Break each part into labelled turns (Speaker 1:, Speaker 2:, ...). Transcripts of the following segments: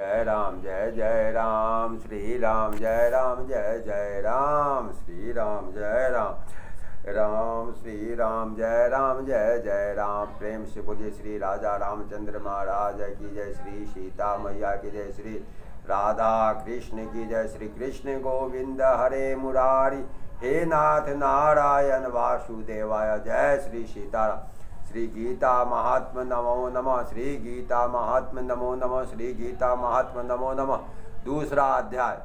Speaker 1: जय राम जय राम, श्री राम जय राम जय राम, श्री राम जय राम राम, श्री राम जय राम। प्रेम से बोलिए श्री राजा रामचंद्र महाराज की जय, श्री सीता मैया की जय, श्री राधा कृष्ण की जय, श्री कृष्ण गोविंद हरे मुरारी, हे नाथ नारायण वासुदेवाय, जय श्री सीताराम। श्री गीता महात्म नमो नमः, श्री गीता महात्म नमो नमः, श्री गीता महात्म नमो नमः। दूसरा अध्याय।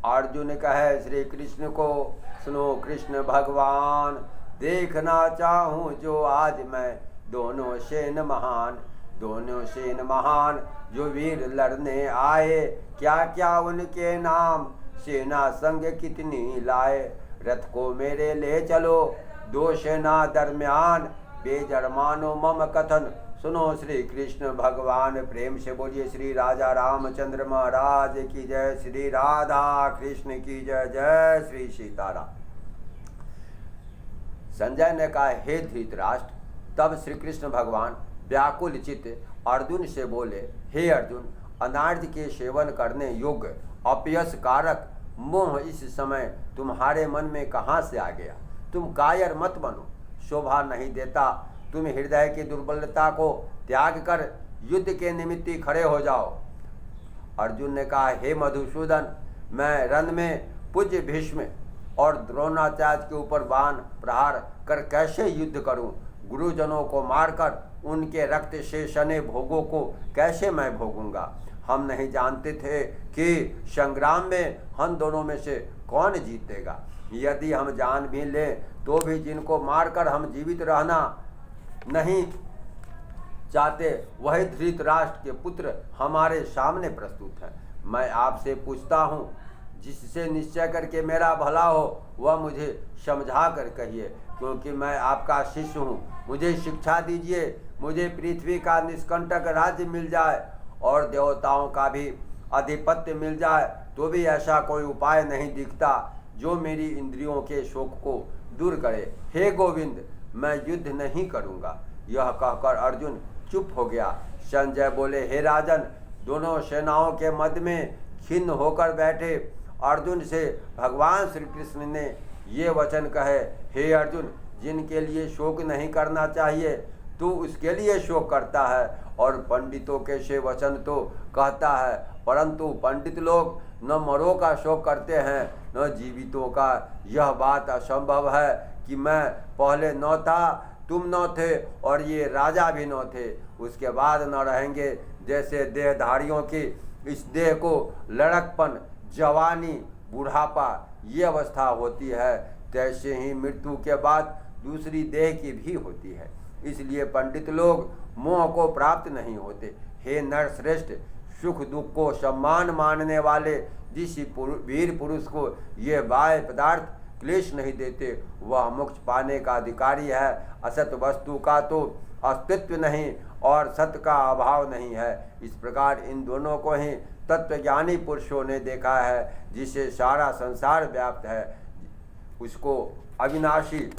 Speaker 1: अर्जुन कहे श्री कृष्ण को, सुनो कृष्ण भगवान, देखना चाहूँ जो आज मैं दोनों सेन महान, दोनों सेन महान जो वीर लड़ने आए, क्या क्या उनके नाम, सेना संग कितनी लाए, रथ को मेरे ले चलो दो सेना दरमियान, बेजर मानो मम कथन, सुनो श्री कृष्ण भगवान। प्रेम से बोलिए श्री राजा रामचंद्र महाराज की जय, श्री राधा कृष्ण की जय, जय श्री सीताराम। संजय ने कहा, हे धृतराष्ट्र। तब श्री कृष्ण भगवान व्याकुल चित्त अर्जुन से बोले, हे अर्जुन, अनार्य के सेवन करने योग्य अपयश कारक मोह इस समय तुम्हारे मन में कहाँ से आ गया? तुम कायर मत बनो, शोभा नहीं देता। तुम हृदय की दुर्बलता को त्याग कर युद्ध के निमित्त खड़े हो जाओ। अर्जुन ने कहा, हे मधुसूदन, मैं रण में पूज्य भीष्म और द्रोणाचार्य के ऊपर बाण प्रहार कर कैसे युद्ध करूं? गुरुजनों को मारकर उनके रक्त से सने भोगों को कैसे मैं भोगूंगा? हम नहीं जानते थे कि संग्राम में हम दोनों में से कौन जीतेगा। यदि हम जान भी लें तो भी जिनको मारकर हम जीवित रहना नहीं चाहते, वही धृतराष्ट्र के पुत्र हमारे सामने प्रस्तुत हैं। मैं आपसे पूछता हूँ, जिससे निश्चय करके मेरा भला हो वह मुझे समझा कर कहिए, क्योंकि मैं आपका शिष्य हूँ। मुझे शिक्षा दीजिए, मुझे पृथ्वी का निष्कंटक राज्य मिल जाए और देवताओं का भी आधिपत्य मिल जाए, तो भी ऐसा कोई उपाय नहीं दिखता जो मेरी इंद्रियों के शोक को दूर करे। हे गोविंद, मैं युद्ध नहीं करूँगा। यह कहकर अर्जुन चुप हो गया। संजय बोले, हे राजन, दोनों सेनाओं के मध्य में खिन्न होकर बैठे अर्जुन से भगवान श्री कृष्ण ने ये वचन कहे, हे अर्जुन, जिनके लिए शोक नहीं करना चाहिए तू उसके लिए शोक करता है, और पंडितों के से वचन तो कहता है, परंतु पंडित लोग न मरों का शोक करते हैं न जीवितों का। यह बात असंभव है कि मैं पहले न था, तुम न थे और ये राजा भी न थे, उसके बाद न रहेंगे। जैसे देहधारियों की इस देह को लड़कपन, जवानी, बुढ़ापा ये अवस्था होती है, तैसे ही मृत्यु के बाद दूसरी देह की भी होती है। इसलिए पंडित लोग मोह को प्राप्त नहीं होते। हे नर श्रेष्ठ, सुख दुख को सम्मान मानने वाले जिस वीर पुरुष को ये बाह्य पदार्थ क्लेश नहीं देते, वह मोक्ष पाने का अधिकारी है। असत वस्तु का तो अस्तित्व नहीं और सत्य का अभाव नहीं है। इस प्रकार इन दोनों को ही तत्वज्ञानी पुरुषों ने देखा है। जिसे सारा संसार व्याप्त है, उसको अविनाशी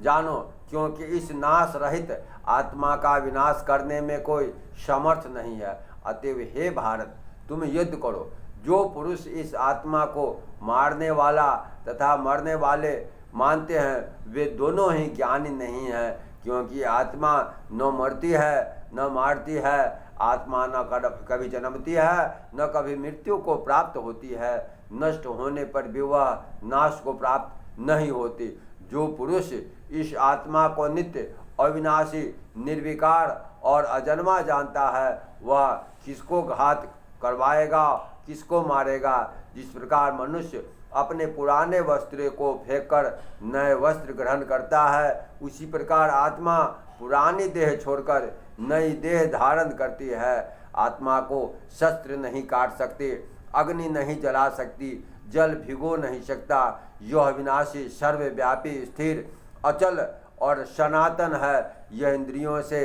Speaker 1: जानो, क्योंकि इस नाश रहित आत्मा का विनाश करने में कोई समर्थ नहीं है। अतएव हे भारत, तुम युद्ध करो। जो पुरुष इस आत्मा को मारने वाला तथा मरने वाले मानते हैं, वे दोनों ही ज्ञानी नहीं हैं, क्योंकि आत्मा न मरती है न मारती है। आत्मा न कभी जन्मती है न कभी मृत्यु को प्राप्त होती है। नष्ट होने पर भी वह नाश को प्राप्त नहीं होती। जो पुरुष इस आत्मा को नित्य, अविनाशी, निर्विकार और अजन्मा जानता है, वह किसको घात करवाएगा, किसको मारेगा। जिस प्रकार मनुष्य अपने पुराने वस्त्र को फेंककर नए वस्त्र ग्रहण करता है, उसी प्रकार आत्मा पुरानी देह छोड़कर नई देह धारण करती है। आत्मा को शस्त्र नहीं काट सकते, अग्नि नहीं जला सकती, जल भिगो नहीं सकता। यह विनाशी, सर्वव्यापी, स्थिर, अचल और सनातन है। यह इंद्रियों से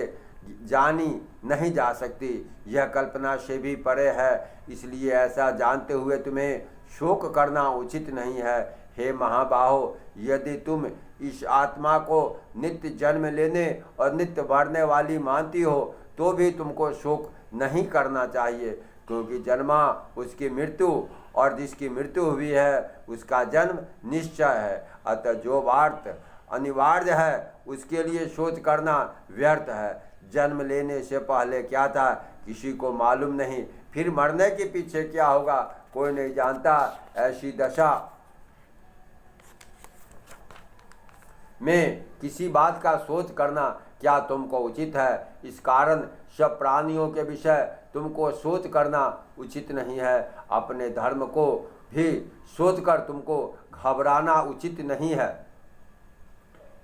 Speaker 1: जानी नहीं जा सकती, यह कल्पना से भी परे है। इसलिए ऐसा जानते हुए तुम्हें शोक करना उचित नहीं है। हे महाबाहो, यदि तुम इस आत्मा को नित्य जन्म लेने और नित्य मरने वाली मानती हो, तो भी तुमको शोक नहीं करना चाहिए, क्योंकि जन्मा उसकी मृत्यु और जिसकी मृत्यु हुई है उसका जन्म निश्चय है। अतः जो बात अनिवार्य है उसके लिए शोध करना व्यर्थ है। जन्म लेने से पहले क्या था किसी को मालूम नहीं, फिर मरने के पीछे क्या होगा कोई नहीं जानता। ऐसी दशा में किसी बात का शोध करना क्या तुमको उचित है? इस कारण सब प्राणियों के विषय तुमको शोध करना उचित नहीं है। अपने धर्म को भी शोध कर तुमको घबराना उचित नहीं है,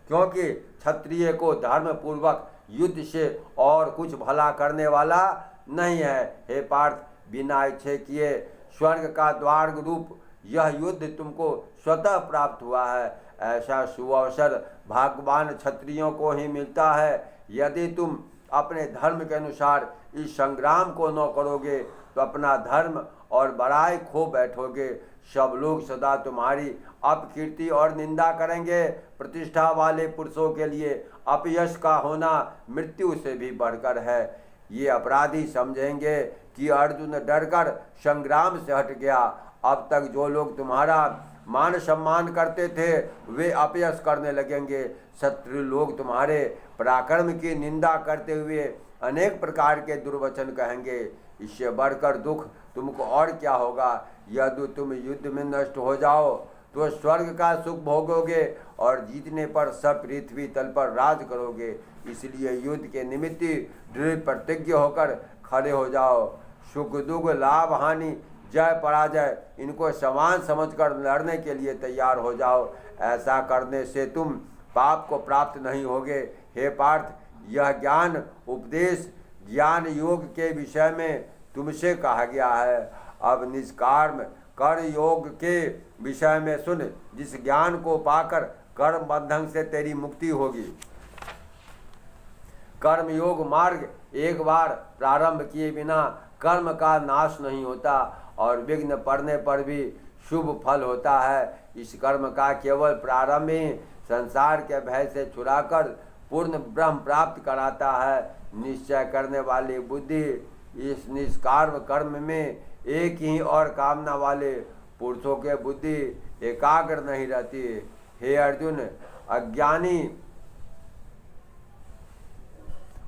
Speaker 1: क्योंकि क्षत्रिय को धर्म पूर्वक युद्ध से और कुछ भला करने वाला नहीं है। हे पार्थ, बिना इच्छे किए स्वर्ग का द्वार रूप यह युद्ध तुमको स्वतः प्राप्त हुआ है। ऐसा सुअवसर भाग्यवान क्षत्रियों को ही मिलता है। यदि तुम अपने धर्म के अनुसार इस संग्राम को न करोगे तो अपना धर्म और बड़ाई खो बैठोगे। सब लोग सदा तुम्हारी अपकीर्ति और निंदा करेंगे। प्रतिष्ठा वाले पुरुषों के लिए अपयश का होना मृत्यु से भी बढ़कर है। ये अपराधी समझेंगे कि अर्जुन डरकर संग्राम से हट गया। अब तक जो लोग तुम्हारा मान सम्मान करते थे वे अपयश करने लगेंगे। शत्रु लोग तुम्हारे पराक्रम की निंदा करते हुए अनेक प्रकार के दुर्वचन कहेंगे। इससे बढ़कर दुख तुमको और क्या होगा? यदि तुम युद्ध में नष्ट हो जाओ तो स्वर्ग का सुख भोगोगे और जीतने पर सब पृथ्वी तल पर राज करोगे। इसलिए युद्ध के निमित्त दृढ़ प्रतिज्ञ होकर खड़े हो जाओ। सुख दुख लाभ हानि जय पराजय इनको समान समझकर लड़ने के लिए तैयार हो जाओ। ऐसा करने से तुम पाप को प्राप्त नहीं होगे। हे पार्थ, यह ज्ञान उपदेश ज्ञान योग के विषय में तुमसे कहा गया है। अब निष्काम कर योग के विषय में सुन, जिस ज्ञान को पाकर कर्म बंधन से तेरी मुक्ति होगी। कर्म योग मार्ग एक बार प्रारंभ किए बिना कर्म का नाश नहीं होता और विघ्न पड़ने पर भी शुभ फल होता है। इस कर्म का केवल प्रारंभ ही संसार के भय से छुड़ाकर पूर्ण ब्रह्म प्राप्त कराता है। निश्चय करने वाली बुद्धि इस निष्काम कर्म में एक ही और कामना वाले पुरुषों के बुद्धि एकाग्र नहीं रहती। हे अर्जुन, अज्ञानी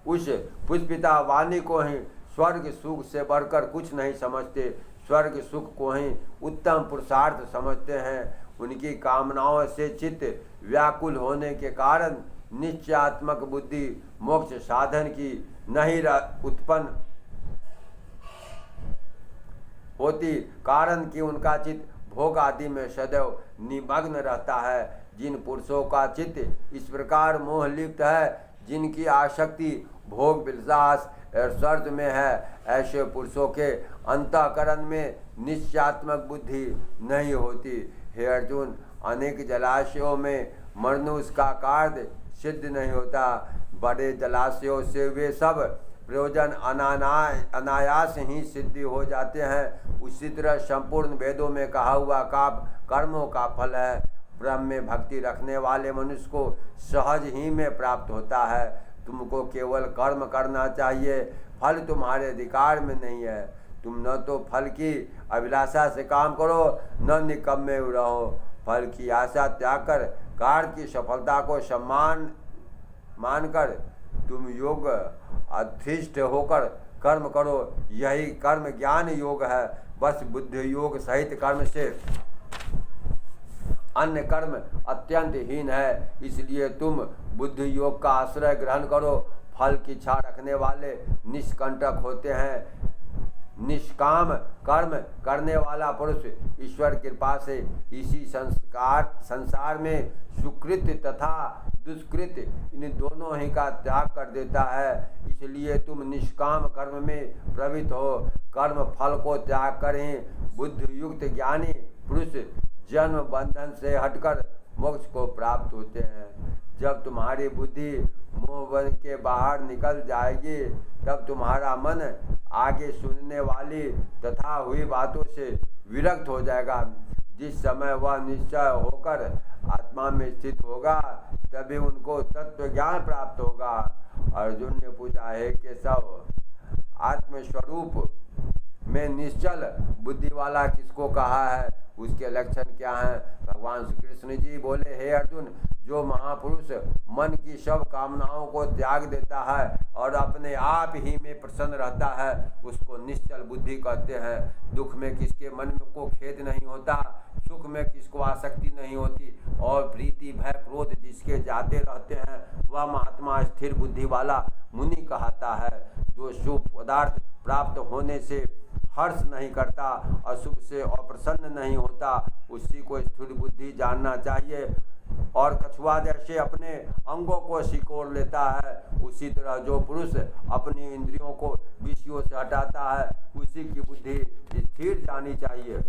Speaker 1: उस पुष्पिता वाणी को ही स्वर्ग सुख से बढ़कर कुछ नहीं समझते, स्वर्ग सुख को ही उत्तम पुरुषार्थ समझते हैं। उनकी कामनाओं से चित्त व्याकुल होने के कारण निश्चयात्मक बुद्धि मोक्ष साधन की नहीं उत्पन्न होती, कारण कि उनका चित्त भोग आदि में सदैव निमग्न रहता है। जिन पुरुषों का चित्त इस प्रकार मोह लिप्त है, जिनकी आसक्ति भोग विलास सर्ज में है, ऐसे पुरुषों के अंतःकरण में निश्चयात्मक बुद्धि नहीं होती। हे अर्जुन, अनेक जलाशयों में मनुष्य का कार्य सिद्ध नहीं होता। बड़े जलाशयों से वे सब प्रयोजन अनायास ही सिद्धि हो जाते हैं। उसी तरह संपूर्ण वेदों में कहा हुआ काम कर्मों का फल है। ब्रह्म में भक्ति रखने वाले मनुष्य को सहज ही में प्राप्त होता है। तुमको केवल कर्म करना चाहिए, फल तुम्हारे अधिकार में नहीं है। तुम न तो फल की अभिलाषा से काम करो, न निकम्मे रहो। फल की आशा त्याग कर कार्य की सफलता को सम्मान मानकर तुम योग अधिष्ठ होकर कर्म करो। यही कर्म ज्ञान योग है। बस बुद्धि योग सहित कर्म से अन्य कर्म अत्यंत हीन है। इसलिए तुम बुद्धि योग का आश्रय ग्रहण करो। फल की इच्छा रखने वाले निष्कंटक होते हैं। निष्काम कर्म करने वाला पुरुष ईश्वर कृपा से इसी संसार में सुकृत तथा दुष्कृत इन दोनों ही का त्याग कर देता है। इसलिए तुम निष्काम कर्म में प्रवृत्त हो। कर्म फल को त्याग करें। बुद्धि युक्त ज्ञानी पुरुष जन्म बंधन से हटकर मोक्ष को प्राप्त होते हैं। जब तुम्हारी बुद्धि मोहबंध के बाहर निकल जाएगी, तब तुम्हारा मन आगे सुनने वाली तथा हुई बातों से विरक्त हो जाएगा। जिस समय वह निश्चय होकर आत्मा में स्थित होगा, तभी उनको तत्व ज्ञान प्राप्त होगा अर्जुन ने पूछा, हे केशव, आत्मस्वरूप में निश्चल बुद्धि वाला किसको कहा है, उसके लक्षण क्या हैं? भगवान श्री कृष्ण जी बोले, हे अर्जुन, जो महापुरुष मन की सब कामनाओं को त्याग देता है और अपने आप ही में प्रसन्न रहता है, उसको निश्चल बुद्धि कहते हैं। दुख में किसके मन में को खेद नहीं होता, सुख में किसको आसक्ति नहीं होती, और प्रीति भय क्रोध जिसके जाते रहते हैं, वह महात्मा स्थिर बुद्धि वाला मुनि कहता है। जो शुभ पदार्थ प्राप्त होने से हर्ष नहीं करता, अशुभ से अप्रसन्न नहीं होता, उसी को स्थिर बुद्धि जानना चाहिए। और कछुआ जैसे अपने अंगों को सिकोड़ लेता है, उसी तरह जो पुरुष अपनी इंद्रियों को विषयों से हटाता है, उसी की बुद्धि स्थिर जानी चाहिए।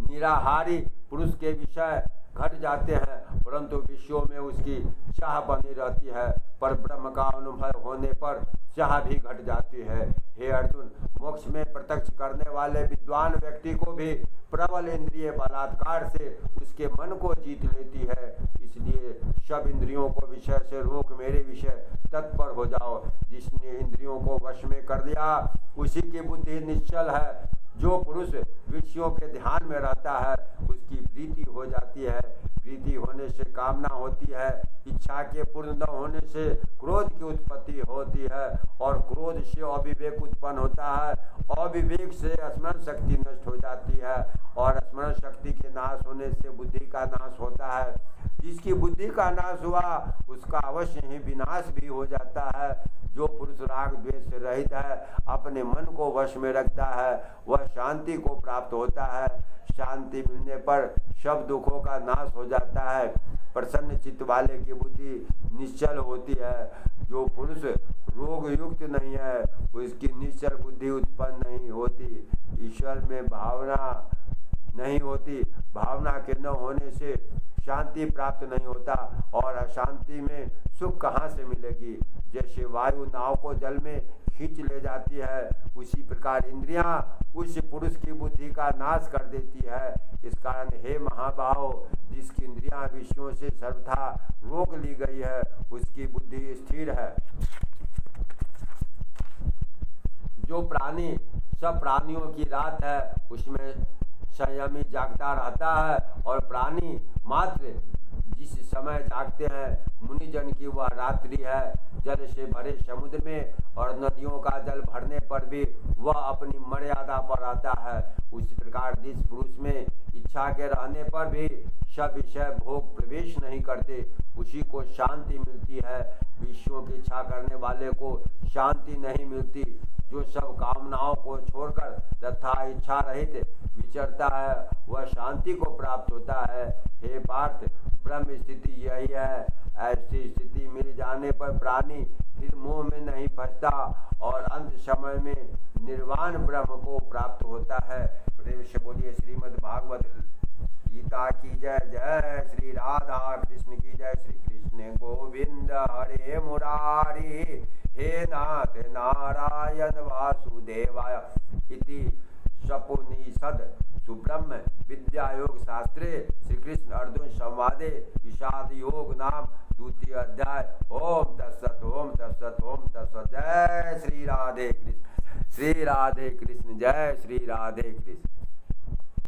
Speaker 1: निराहारी पुरुष के विषय घट जाते हैं, परंतु विषयों में उसकी चाह बनी रहती है, पर ब्रह्म का अनुभव होने पर चाह भी घट जाती है। हे अर्जुन, मोक्ष में प्रत्यक्ष करने वाले विद्वान व्यक्ति को भी प्रबल इंद्रिय बलात्कार से उसके मन को जीत लेती है। इसलिए सब इंद्रियों को विषय से रोक मेरे विषय तत्पर हो जाओ। जिसने इंद्रियों को वश में कर लिया, उसी की बुद्धि निश्चल है। जो पुरुष विषयों के ध्यान में रहता है, उसकी प्रीति हो जाती है। प्रीति होने से कामना होती है, इच्छा के पूर्ण न होने से क्रोध की उत्पत्ति होती है, और क्रोध से अविवेक उत्पन्न होता है। अविवेक से स्मरण शक्ति नष्ट हो जाती है, और स्मरण शक्ति के नाश होने से बुद्धि का नाश होता है। जिसकी बुद्धि का नाश हुआ, उसका अवश्य ही विनाश भी हो जाता है। जो पुरुष राग द्वेष से रहित है, अपने मन को वश में रखता है, वह शांति को प्राप्त होता है। शांति मिलने पर सब दुखों का नाश हो जाता है। प्रसन्न चित्त वाले की बुद्धि निश्चल होती है। जो पुरुष रोग युक्त नहीं है, उसकी निश्चल बुद्धि उत्पन्न नहीं होती। ईश्वर में भावना नहीं होती। भावना के न होने से शांति प्राप्त नहीं होता, और अशांति में सुख कहाँ से मिलेगी? जैसे वायु नाव को जल में खींच ले जाती है, उसी प्रकार इंद्रियां उस पुरुष की बुद्धि का नाश कर देती है। इस कारण हे महाबाहो, जिसकी इंद्रियां विषयों से सर्वथा रोक ली गई है, उसकी बुद्धि स्थिर है। जो प्राणी सब प्राणियों की रात है, उसमें संयमी जागता रहता है, और प्राणी मात्र जिस समय जागते हैं, मुनिजन की वह रात्रि है। जल से भरे समुद्र में और नदियों का जल भरने पर भी वह अपनी मर्यादा पर रहता है। उसी प्रकार जिस पुरुष में इच्छा के रहने पर भी सब विषय भोग प्रवेश नहीं करते, उसी को शांति मिलती है। विषयों की इच्छा करने वाले को शांति नहीं मिलती। जो सब कामनाओं को छोड़कर तथा इच्छा रहित विचरता है, वह शांति को प्राप्त होता है। हे पार्थ, ब्रह्म स्थिति यही है। ऐसी स्थिति मिल जाने पर प्राणी फिर मोह में नहीं फंसता, और अंत समय में निर्वाण ब्रह्म को प्राप्त होता है। प्रेम से बोलिए श्रीमद् भागवत गीता की जय। जय श्री राधा कृष्ण की जय। श्री कृष्ण गोविंद हरे मुरारी, हे नाथ नारायण वासुदेवाय। इति सपुनिषद सुब्रह्म विद्यायोग शास्त्रे श्री कृष्ण अर्जुन संवादे विषाद योग नाम द्वितीय अध्याय। ओम तत्सत ओम तत्सत ओम तत्सत। जय श्री राधे कृष्ण। श्री राधे कृष्ण। जय श्री राधे कृष्ण।